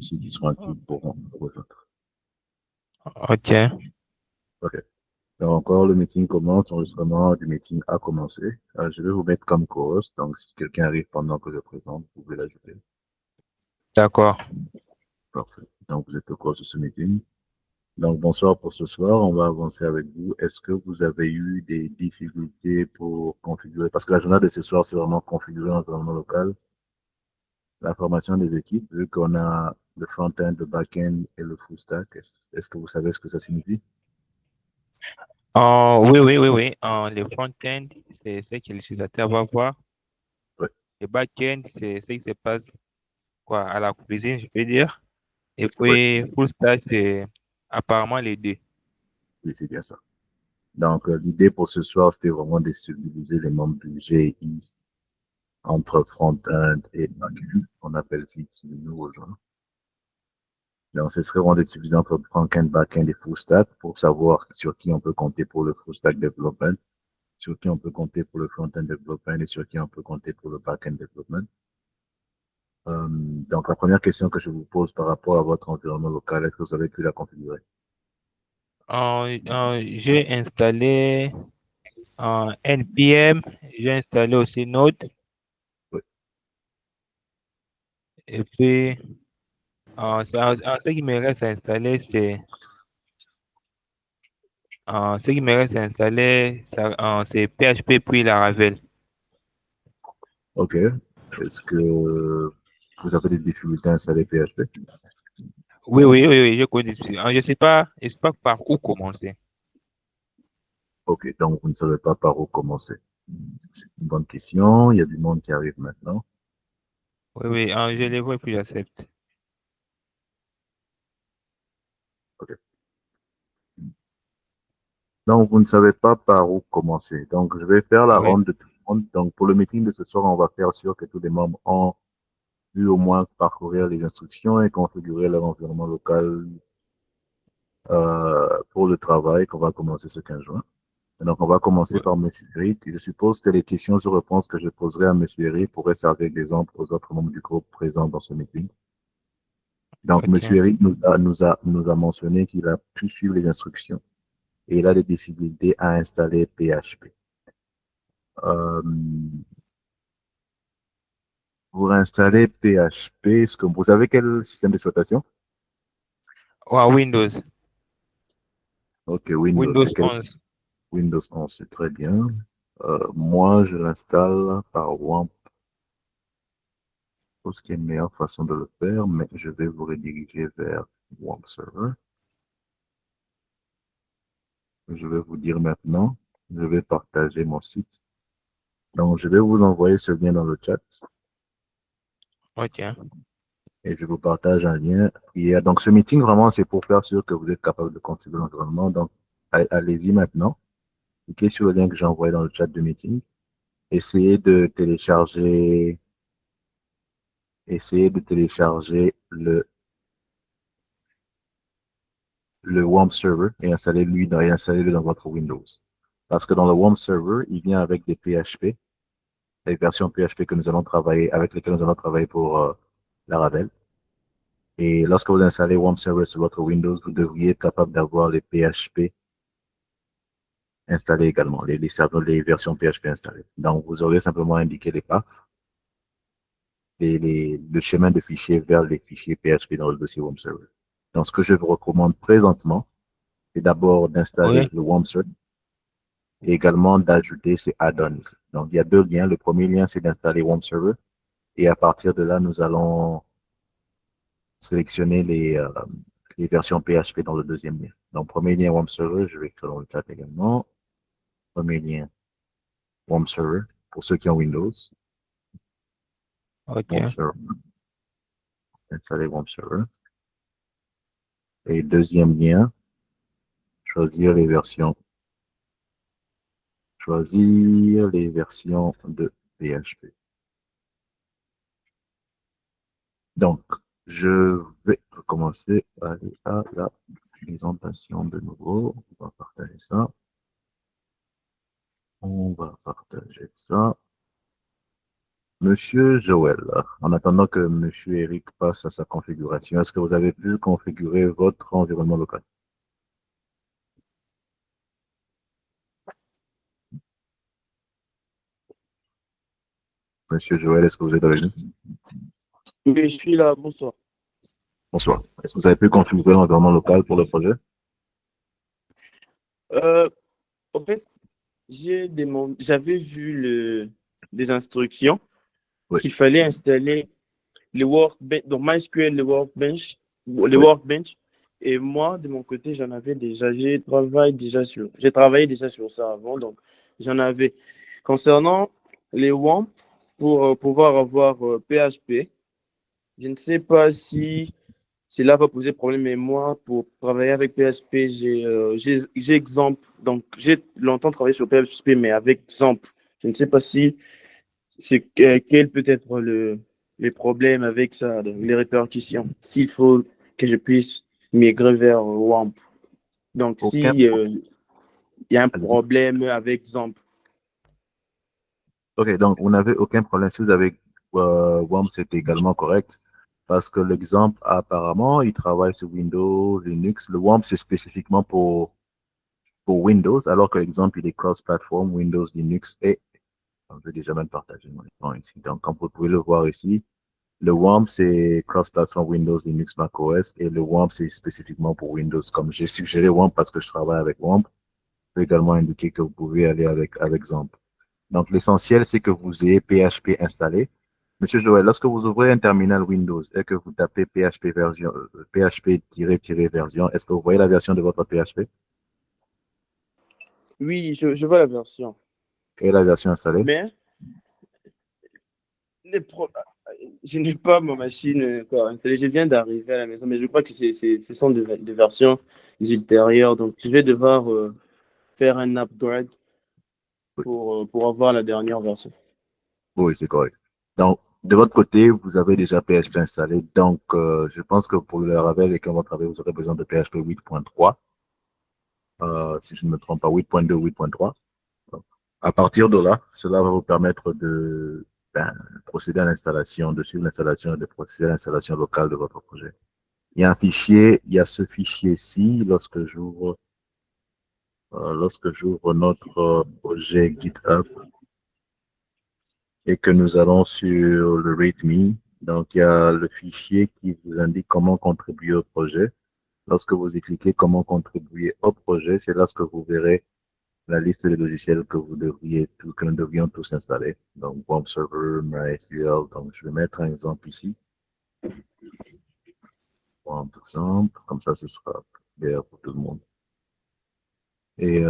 ceux qui seront actifs pourront nous rejoindre. Ok, OK. Donc, encore, le meeting commence, l'enregistrement du meeting a commencé. Je vais vous mettre comme co-host, donc si quelqu'un arrive pendant que je présente, vous pouvez l'ajouter. d'accord. Parfait. Donc, vous êtes au cours de ce meeting. Donc, bonsoir pour ce soir. On va avancer avec vous. Est-ce que vous avez eu des difficultés pour configurer, parce que l'agenda de ce soir, c'est vraiment configurer l'environnement local, la formation des équipes, vu qu'on a le front-end, le back-end et le full stack. Est-ce que vous savez ce que ça signifie? Oui, oui, oui, oui. Les front-end, c'est ce que l'utilisateur va voir. Oui, Les back-end, c'est ce qui se passe quoi, à la cuisine, je peux dire. Et oui, puis, full stack, c'est apparemment les deux. oui, c'est bien ça. Donc, l'idée pour ce soir, c'était vraiment de stabiliser les membres du GI entre front-end et back-end. On appelle qui nous rejoint. Donc, ce serait vraiment d'utiliser entre front-end, back-end et full stack pour savoir sur qui on peut compter pour le full stack development, sur qui on peut compter pour le front-end development et sur qui on peut compter pour le back-end development. Donc, la première question que je vous pose par rapport à votre environnement local, est-ce que vous avez pu la configurer? J'ai installé NPM, j'ai installé aussi Node. Oui. Et puis, ce qui me reste à installer, ce qui me reste à installer, c'est PHP puis Laravel. OK. Est-ce que vous avez des difficultés à installer PHP? Oui, oui, oui, oui, je connais. Je sais pas par où commencer. OK. Donc, vous ne savez pas par où commencer. C'est une bonne question. Il y a du monde qui arrive maintenant. Oui, oui, je les vois et puis j'accepte. OK. Donc, vous ne savez pas par où commencer. Donc, je vais faire la Oui, ronde de tout le monde. Donc, pour le meeting de ce soir, on va faire sûr que tous les membres ont pu au moins parcourir les instructions et configurer leur environnement local pour le travail qu'on va commencer ce 15 juin. Et donc, on va commencer oui, par M. Eric. Je suppose que les questions et réponses que je poserai à M. Eric pourraient servir d'exemple aux autres membres du groupe présents dans ce meeting. Donc, M. ok. Eric nous a mentionné qu'il a pu suivre les instructions et il a des difficultés à installer PHP. Euh, pour installer PHP, est-ce que vous avez quel système d'exploitation? Ouais, Windows, Ok, Windows, Windows c'est quel? 11. Windows 11, c'est très bien. Moi, je l'installe par WAMP. Je pense qu'il y a une meilleure façon de le faire, mais je vais vous rediriger vers WAMP Server. Je vais vous dire maintenant, je vais partager mon site. Donc, je vais vous envoyer ce lien dans le chat Ok, et je vous partage un lien. Donc, ce meeting, vraiment, c'est pour faire sûr que vous êtes capable de configurer l'environnement. Donc, allez-y maintenant. Cliquez sur le lien que j'ai envoyé dans le chat de meeting. Essayez de télécharger, essayez de télécharger le WAMP server et installez-le dans votre Windows. Parce que dans le WAMP server, il vient avec des PHP, les versions PHP que nous allons travailler, avec lesquelles nous allons travailler pour Laravel. Et lorsque vous installez WAMP server sur votre Windows, vous devriez être capable d'avoir les PHP installés également, les versions PHP installées. Donc, vous aurez simplement indiqué les pas et le chemin de fichiers vers les fichiers PHP dans le dossier WAMP server. Donc, ce que je vous recommande présentement, c'est d'abord d'installer oui, le WAMP server et également d'ajouter ces add-ons. Donc, il y a deux liens. Le premier lien, c'est d'installer WAMP server et à partir de là, nous allons sélectionner les versions PHP dans le deuxième lien. Donc, premier lien WAMP server, je vais écrire dans le chat également. Premier lien WAMP server pour ceux qui ont Windows. WAMP ok, server, installer WAMP server. Et deuxième lien, choisir les versions choisir les versions de PHP. Donc, je vais recommencer à aller à la présentation de nouveau. On va partager ça. On va partager ça. Monsieur Joël, en attendant que Monsieur Eric passe à sa configuration, est-ce que vous avez pu configurer votre environnement local? Monsieur Joël, est-ce que vous êtes avec nous? Oui, je suis là, bonsoir. Bonsoir. Est-ce que vous avez pu configurer l'environnement local pour le projet? Euh, En fait, j'avais vu des instructions Oui, qu'il fallait installer les workbench, donc MySQL, les oui. workbench. Et moi, de mon côté, j'ai travaillé déjà sur ça avant, donc j'en avais. Concernant les WAMP, pour pouvoir avoir PHP, je ne sais pas si cela va poser problème, mais moi, pour travailler avec PHP, j'ai Xampp. Donc, j'ai longtemps travaillé sur PHP, mais avec Xampp. Je ne sais pas si quel peut être les problèmes avec ça, les répercussions, s'il faut que je puisse migrer vers WAMP. Donc, Aucun si problème. il y a un Allez-y. problème avec Xampp. Ok, donc vous n'avez aucun problème. Si vous avez WAMP, c'est également correct. Parce que l'exemple, apparemment, il travaille sur Windows, Linux. Le WAMP, c'est spécifiquement pour Windows, alors que l'exemple, il est cross-platform, Windows, Linux et je vais déjà même partager mon écran ici. Donc, comme vous pouvez le voir ici, le WAMP, c'est cross-platform Windows, Linux, macOS, et le WAMP, c'est spécifiquement pour Windows. Comme j'ai suggéré WAMP parce que je travaille avec WAMP, je peux également indiquer que vous pouvez aller avec XAMPP. Donc, l'essentiel, c'est que vous ayez PHP installé. Monsieur Joël, lorsque vous ouvrez un terminal Windows et que vous tapez PHP version, PHP-version, est-ce que vous voyez la version de votre PHP? Oui, je vois la version. Quelle est la version installée? Mais les pro- je n'ai pas ma machine encore installée. Je viens d'arriver à la maison, mais je crois que ce sont des versions ultérieures. Donc, je vais devoir faire un upgrade Oui, pour avoir la dernière version. oui, c'est correct. Donc, de votre côté, vous avez déjà PHP installé. Donc, je pense que pour le Laravel et quand vous travaillez, vous aurez besoin de PHP 8.3. Si je ne me trompe pas, 8.2, 8.3. À partir de là, cela va vous permettre de procéder à l'installation, de suivre l'installation et de procéder à l'installation locale de votre projet. Il y a un fichier, il y a ce fichier-ci lorsque j'ouvre notre projet GitHub et que nous allons sur le README. Donc, il y a le fichier qui vous indique comment contribuer au projet. Lorsque vous y cliquez comment contribuer au projet, c'est là ce que vous verrez la liste des logiciels que nous devrions tous installer. Donc, Bomb Server, MySQL. Donc, je vais mettre un exemple ici. Bomb exemple. Comme ça, ce sera clair pour tout le monde. Et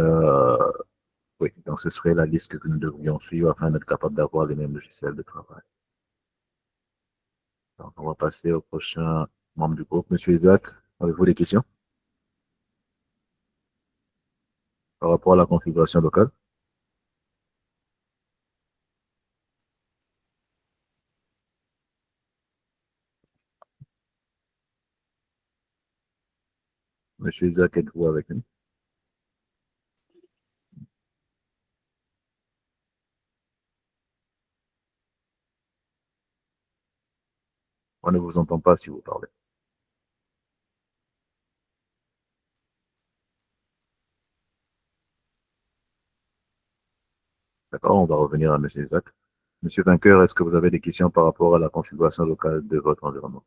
oui, donc ce serait la liste que nous devrions suivre afin d'être capable d'avoir les mêmes logiciels de travail. Donc, on va passer au prochain membre du groupe. Monsieur Isaac, avez-vous des questions par rapport à la configuration locale? Monsieur Isaac, êtes-vous avec nous? On ne vous entend pas si vous parlez. D'accord, on va revenir à Monsieur Isaac. Monsieur Vainqueur, est-ce que vous avez des questions par rapport à la configuration locale de votre environnement?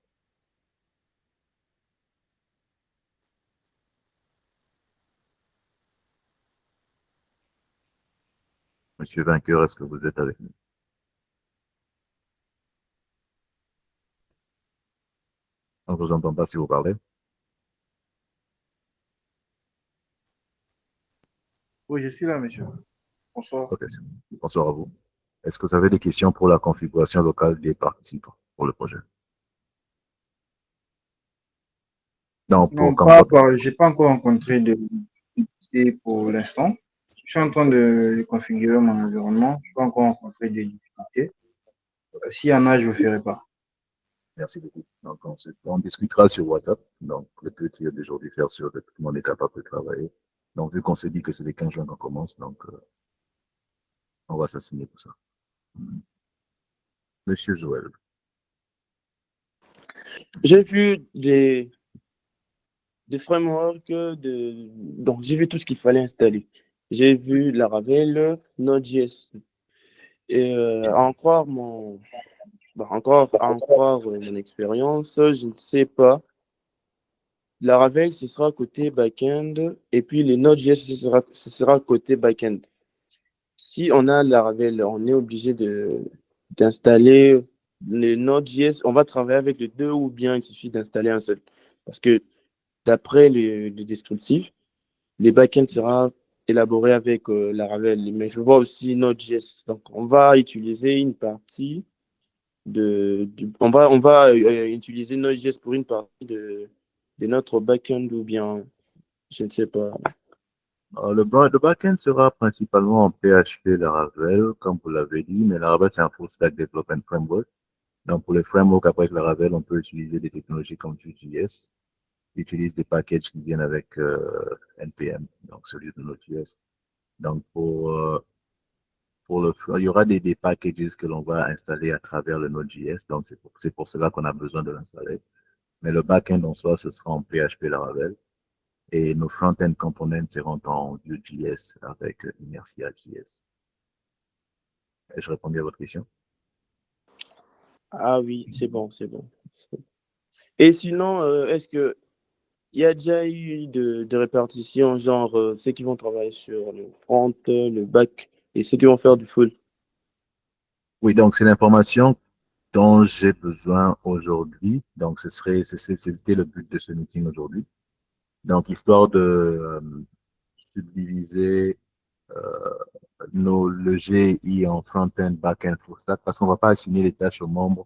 Monsieur Vainqueur, est-ce que vous êtes avec nous? On ne vous entend pas si vous parlez. Oui, je suis là, monsieur. Bonsoir. Ok, bonsoir à vous. Est-ce que vous avez des questions pour la configuration locale des participants pour le projet? Non, Non, comme votre. j'ai pas encore rencontré de difficultés pour l'instant. Je suis en train de configurer mon environnement. Je n'ai pas encore rencontré de difficultés. S'il y en a, je ne le ferai pas. Merci beaucoup. Donc, on discutera sur WhatsApp. Donc, le but est d'aujourd'hui faire sûr que tout le monde est capable de travailler. Donc, vu qu'on s'est dit que c'est le 15 juin qu'on commence, donc on va s'assigner pour ça. Monsieur Joël. J'ai vu des frameworks, donc j'ai vu tout ce qu'il fallait installer. J'ai vu Laravel, Node.js. Et à en croire mon expérience, je ne sais pas. Laravel, ce sera côté back-end, et puis les Node.js, ce sera côté back-end. Si on a Laravel, on est obligé d'installer les Node.js. On va travailler avec les deux ou bien il suffit d'installer un seul. Parce que d'après le descriptif, les back-ends sera élaboré avec Laravel. Mais je vois aussi Node.js. Donc, on va utiliser une partie on va utiliser Node.js pour une partie de notre back-end ou bien, je ne sais pas. Le back-end sera principalement en PHP Laravel, comme vous l'avez dit, mais Laravel, c'est un full stack development framework. Donc, pour les frameworks après Laravel, on peut utiliser des technologies comme Vue.js, qui utilisent des packages qui viennent avec NPM, donc celui de Node.js. Donc, il y aura des packages que l'on va installer à travers le Node.js. Donc, c'est pour cela qu'on a besoin de l'installer. Mais le back-end en soi, ce sera en PHP Laravel. Et nos front-end components seront en Vue.js avec Inertia.js. Je réponds à votre question. Ah oui, c'est bon, c'est bon. Et sinon, est-ce que il y a déjà eu de répartition, genre ceux qui vont travailler sur le front, le back et ceux qui vont faire du full? Oui, donc c'est l'information dont j'ai besoin aujourd'hui. Donc, c'était le but de ce meeting aujourd'hui. Donc, histoire de subdiviser le GI en front-end, back-end, full stack, parce qu'on ne va pas assigner les tâches aux membres.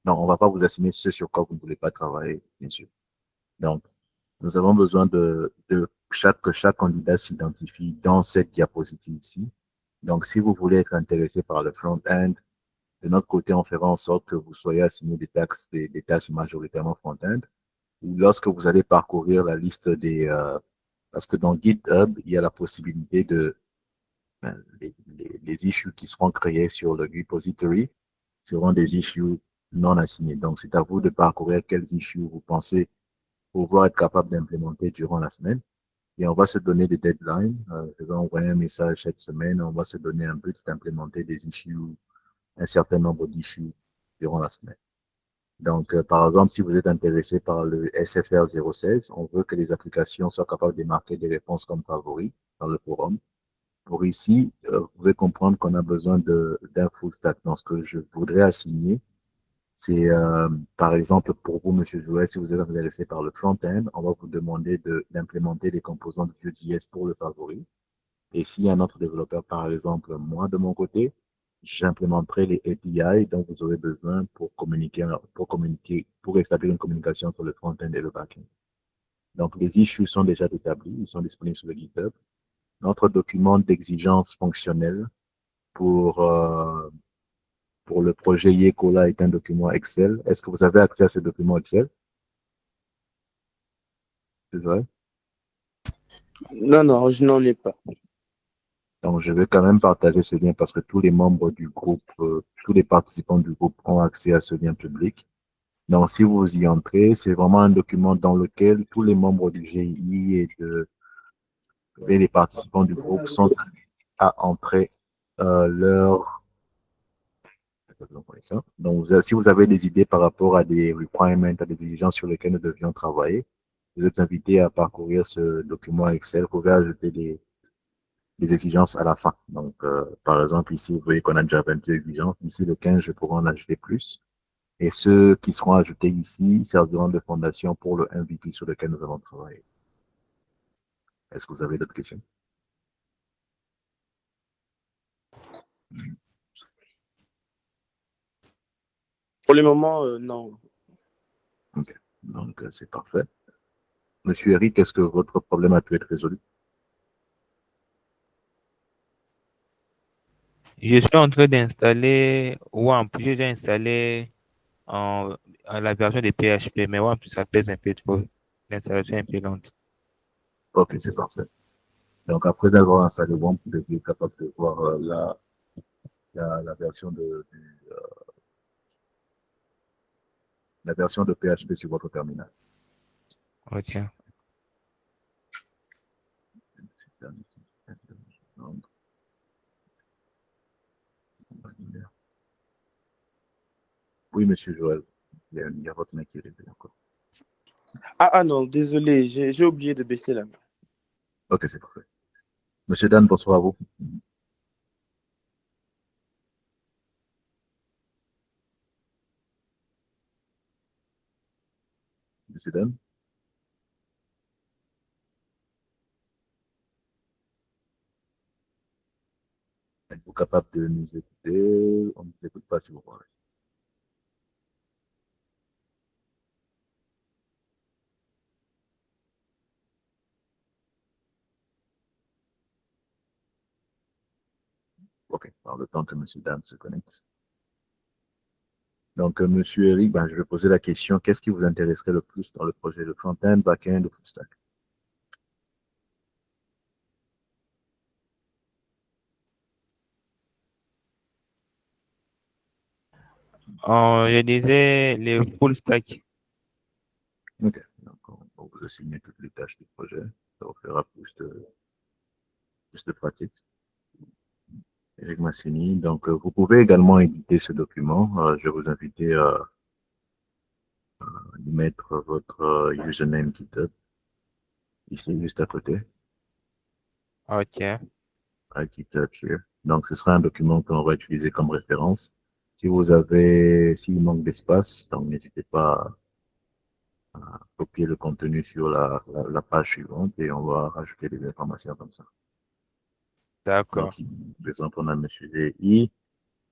Non, on ne va pas vous assigner ce sur quoi vous ne voulez pas travailler, bien sûr. Donc, nous avons besoin que chaque candidat s'identifie dans cette diapositive-ci. Donc, si vous voulez être intéressé par le front-end, de notre côté, on fera en sorte que vous soyez assigné des tâches majoritairement front-end. Ou lorsque vous allez parcourir la liste parce que dans GitHub, il y a la possibilité les issues qui seront créées sur le repository seront des issues non assignées. Donc, c'est à vous de parcourir quels issues vous pensez pouvoir être capable d'implémenter durant la semaine. Et on va se donner des deadlines. Je vais envoyer un message cette semaine. On va se donner un but d'implémenter des issues, un certain nombre d'issues durant la semaine. Donc, par exemple, si vous êtes intéressé par le SFR 016, on veut que les applications soient capables de marquer des réponses comme favoris dans le forum. Pour ici, vous pouvez comprendre qu'on a besoin d'un full stack. Donc, ce que je voudrais assigner, c'est, par exemple, pour vous, Monsieur Jouet, si vous êtes intéressé par le front-end, on va vous demander d'implémenter des composants de Vue.js pour le favori. Et s'il y a un autre développeur, par exemple, moi, de mon côté, j'implémenterai les API dont vous aurez besoin pour établir une communication entre le front-end et le back-end. Donc, les issues sont déjà établis, ils sont disponibles sur le GitHub. Notre document d'exigence fonctionnelle pour, euh, pour le projet Yekola est un document Excel. Est-ce que vous avez accès à ce document Excel? C'est vrai? Non, non, je n'en ai pas. Donc, je vais quand même partager ce lien parce que tous les membres du groupe, tous les participants du groupe ont accès à ce lien public. Donc, si vous y entrez, c'est vraiment un document dans lequel tous les membres du GI et les participants du groupe sont à entrer leur. Donc, si vous avez des idées par rapport à des requirements, à des exigences sur lesquelles nous devions travailler, vous êtes invités à parcourir ce document Excel. Vous pouvez ajouter des exigences à la fin. Donc, par exemple, ici, vous voyez qu'on a déjà 22 exigences. D'ici le 15, je pourrai en ajouter plus. Et ceux qui seront ajoutés ici serviront de fondation pour le MVP sur lequel nous allons travailler. Est-ce que vous avez d'autres questions? Pour le moment, non. Ok. Donc, c'est parfait. Monsieur Eric, est-ce que votre problème a pu être résolu? Je suis en train d'installer WAMP. J'ai déjà installé la version de PHP, mais WAMP, ça pèse un peu trop. L'installation est un peu lente. Ok, c'est parfait. Donc, après avoir installé WAMP, vous devez être capable de voir la version la version de PHP sur votre terminal. Ok. Oui, monsieur Joël, il y a votre main qui est levée encore. Ah non, désolé, j'ai oublié de baisser la main. Ok, c'est parfait. Monsieur Dan, bonsoir à vous. Monsieur Dan. Êtes-vous capable de nous écouter? On ne vous écoute pas si vous parlez. Ok, par le temps que monsieur Dan se connecte. Donc, monsieur Eric, je vais poser la question, qu'est-ce qui vous intéresserait le plus dans le projet de front-end, back-end ou full stack? Je disais les full stack. Ok, donc on va vous assigner toutes les tâches du projet. Ça vous fera plus de pratique. Eric Massini. Donc, vous pouvez également éditer ce document. Je vais vous inviter à y mettre votre username GitHub ici, juste à côté. Ok. GitHub here. Donc, ce sera un document qu'on va utiliser comme référence. S'il manque d'espace, donc n'hésitez pas à copier le contenu sur la page suivante et on va rajouter des informations comme ça. D'accord. Donc, par exemple, on a M. GI.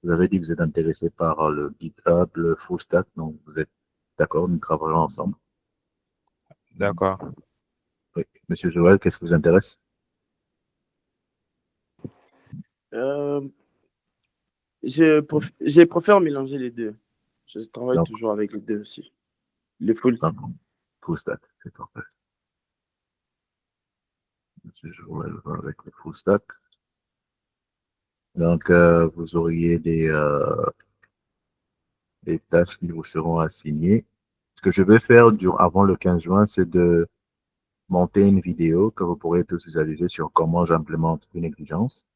Vous avez dit que vous êtes intéressé par le GitHub, le full stack, donc vous êtes d'accord, nous travaillons ensemble. D'accord. Oui. Monsieur Joël, qu'est-ce qui vous intéresse? Euh, je préfère mélanger les deux. Je travaille Donc, toujours avec les deux aussi. Les full. donc, full stack, c'est parfait. Monsieur Joël va avec le full stack. Donc, vous auriez des tâches qui vous seront assignées. Ce que je vais faire avant le 15 juin, c'est de monter une vidéo que vous pourrez tous visualiser sur comment j'implémente une exigence.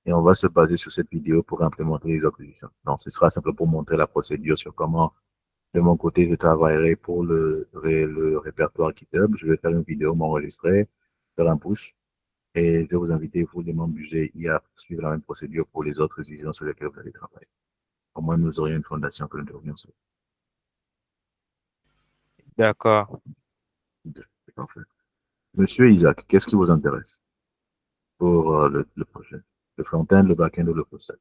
Et on va se baser sur cette vidéo pour implémenter les autres exigences. Donc, ce sera simplement pour montrer la procédure sur comment, de mon côté, je travaillerai pour le répertoire GitHub. Je vais faire une vidéo, m'enregistrer, faire un push. Et je vais vous inviter, vous, les membres du GI, à suivre la même procédure pour les autres exigences sur lesquelles vous allez travailler. Au moins, nous aurions une fondation que nous devrions sur. D'accord. C'est parfait. Monsieur Isaac, qu'est-ce qui vous intéresse pour le projet? Le front-end, le back-end ou le full-stack?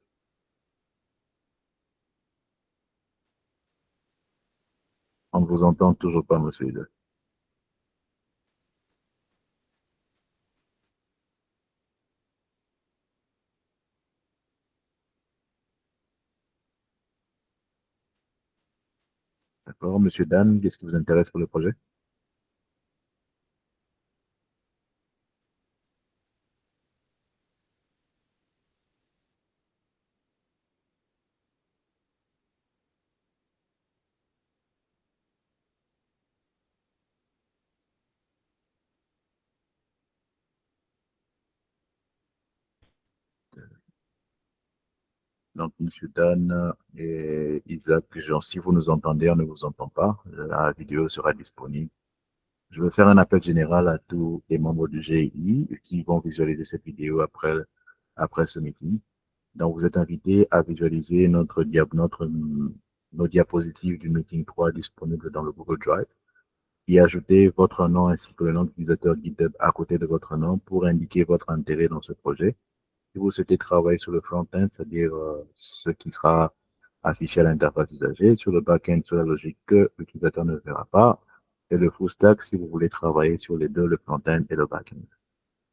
On ne vous entend toujours pas, monsieur Isaac. D'accord. Monsieur Dan, qu'est-ce qui vous intéresse pour le projet? Donc, monsieur Dan et Isaac, genre, si vous nous entendez, on ne vous entend pas. La vidéo sera disponible. Je vais faire un appel général à tous les membres du GI qui vont visualiser cette vidéo après ce meeting. Donc, vous êtes invités à visualiser nos diapositives du meeting 3 disponibles dans le Google Drive et ajouter votre nom ainsi que le nom d'utilisateur GitHub à côté de votre nom pour indiquer votre intérêt dans ce projet. Si vous souhaitez travailler sur le front-end, c'est-à-dire ce qui sera affiché à l'interface usager, sur le back-end, sur la logique que l'utilisateur ne verra pas, et le full stack si vous voulez travailler sur les deux, le front-end et le back-end.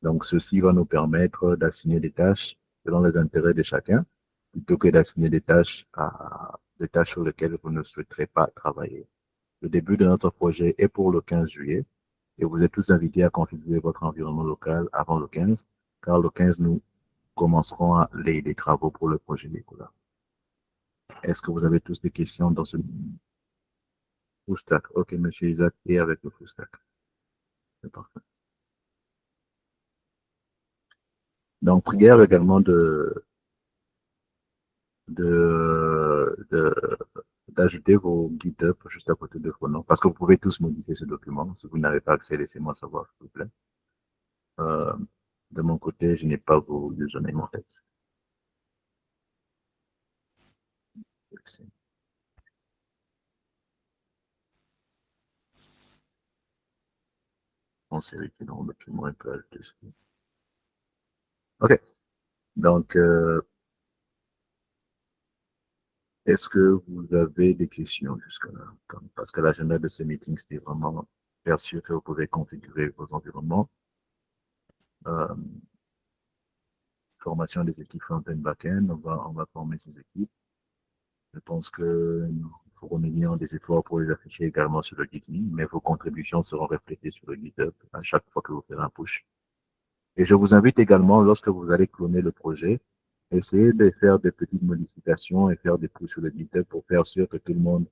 Donc, ceci va nous permettre d'assigner des tâches selon les intérêts de chacun, plutôt que d'assigner des tâches sur lesquelles vous ne souhaiterez pas travailler. Le début de notre projet est pour le 15 juillet et vous êtes tous invités à configurer votre environnement local avant le 15, car le 15, nous commencerons les travaux pour le projet Nicolas. Est-ce que vous avez tous des questions dans ce Full stack. Ok, monsieur Isaac, et avec le full stack. C'est parfait. Donc, prière également de, d'ajouter vos GitHub juste à côté de vos noms, parce que vous pouvez tous modifier ce document. Si vous n'avez pas accès, laissez-moi savoir, s'il vous plaît. Euh, de mon côté, je n'ai pas vos usernames en tête. Merci. On s'est vérifié dans le document et peut ajouter ce qui- Ok. Donc, est-ce que vous avez des questions jusque-là? Parce que l'agenda de ce meeting, c'était vraiment faire sûr que vous pouvez configurer vos environnements. Euh, formation des équipes front-end, back-end, on va former ces équipes. Je pense que nous fournirons des efforts pour les afficher également sur le GitHub, mais vos contributions seront reflétées sur le GitHub à chaque fois que vous faites un push. Et je vous invite également, lorsque vous allez cloner le projet, essayez de faire des petites modifications et faire des push sur le GitHub pour faire sûr que tout le monde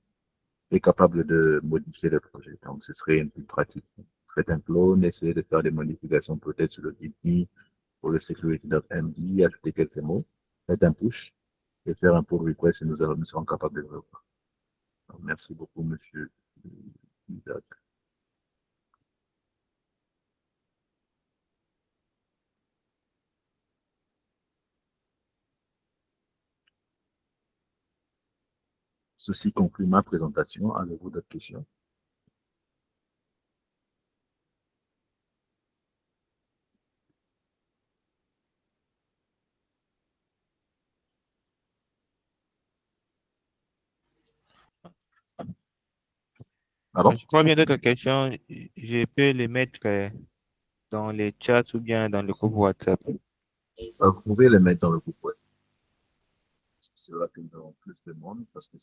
est capable de modifier le projet. Donc, ce serait une petite pratique. Faites un clone, essayez de faire des modifications peut-être sur le GitHub pour le security.md, ajouter quelques mots, faites un push et faire un pull request et nous serons capables de le revoir. Donc, merci beaucoup, monsieur Isaac. Ceci conclut ma présentation. Avez-vous d'autres questions? Pardon? Je crois bien d'autres questions. Je peux les mettre dans les chats ou bien dans le groupe WhatsApp. Vous pouvez les mettre dans le groupe web. C'est là que nous avons plus de monde parce que,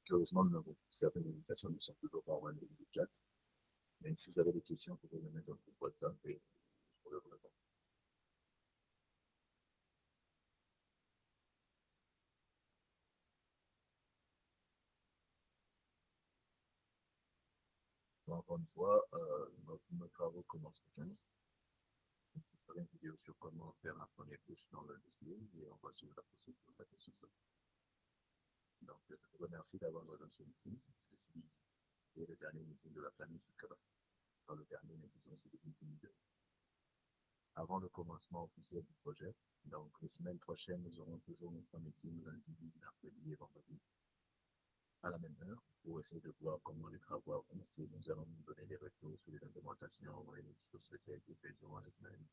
curieusement, certaines invitations ne sont toujours pas envoyées dans le chat. Mais si vous avez des questions, vous pouvez les mettre dans le groupe WhatsApp et je pourrai vous répondre. Encore une fois, nos travaux commencent le 15. On fera une vidéo sur comment faire un premier push dans le dossier et on va suivre la procédure basée sur ça. Donc, je vous remercie d'avoir rejoint ce meeting. Ceci est le dernier meeting de la planification. Dans le dernier, mais disons, c'est le meeting avant le commencement officiel du projet. Donc, les semaines prochaines, nous aurons toujours notre meeting lundi, mercredi et vendredi à la même heure pour essayer de voir comment les travaux avancent. Nous allons nous donner des retours sur les implémentations et sur ce qui a été fait durant les semaines.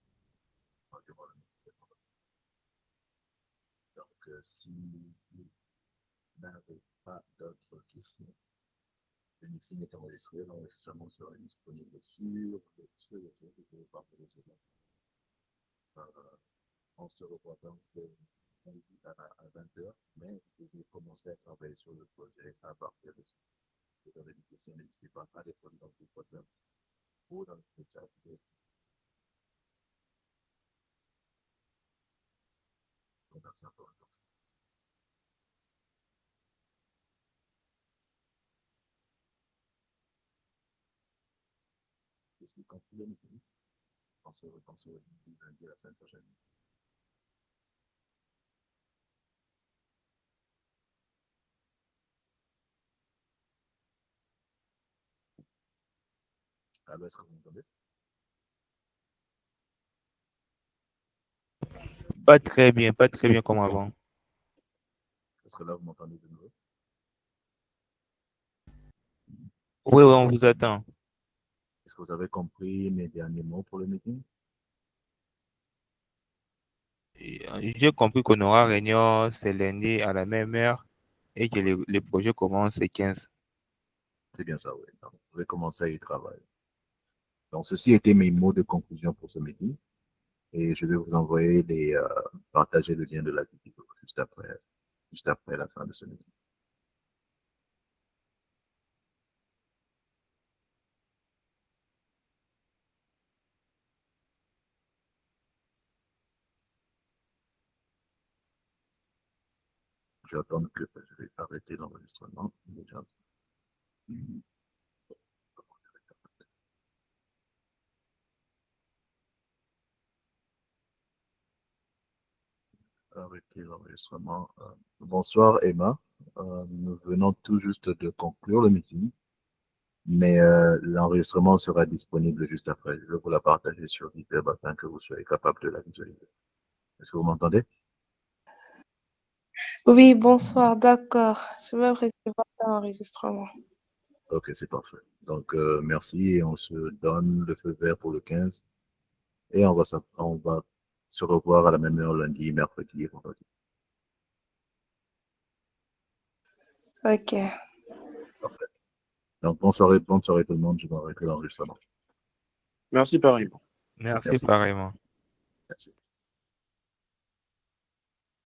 Donc, si vous n'avez pas d'autres questions, le meeting est enregistré, l'enregistrement sera disponible sur le site que je vais partager. On se revoit donc lundi à 20h, mais vous pouvez commencer à travailler sur le projet à partir de ça. Si vous avez des questions, n'hésitez pas à répondre dans le WhatsApp ou dans le chat. Merci encore. Ceci conclut le meeting. On se revoit lundi à la semaine prochaine. Alors, est-ce que vous m'entendez? Pas très bien comme avant. Est-ce que là, vous m'entendez de nouveau? Oui, oui, on vous attend. Est-ce que vous avez compris mes derniers mots pour le meeting? J'ai compris qu'on aura réunion ce lundi à la même heure et que les projets commencent le 15. C'est bien ça, oui. Donc, vous pouvez commencer à y travailler. Donc, ceci étaient mes mots de conclusion pour ce meeting. Et je vais vous envoyer partager le lien de la vidéo juste après la fin de ce meeting. J'attends que je vais arrêter l'enregistrement. Déjà. Arrêtez l'enregistrement. Bonsoir Emma. Nous venons tout juste de conclure le meeting, mais l'enregistrement sera disponible juste après. Je vais vous la partager sur GitHub afin que vous soyez capable de la visualiser. Est-ce que vous m'entendez? Oui, bonsoir, d'accord. Je vais recevoir l'enregistrement. Ok, c'est parfait. Donc, merci et on se donne le feu vert pour le 15 et on va se revoir à la même heure lundi, mercredi et vendredi. Ok. Parfait. Donc, bonne soirée tout le monde. Je vais arrêter l'enregistrement. Merci pareillement. Merci Merci. pareillement. Merci.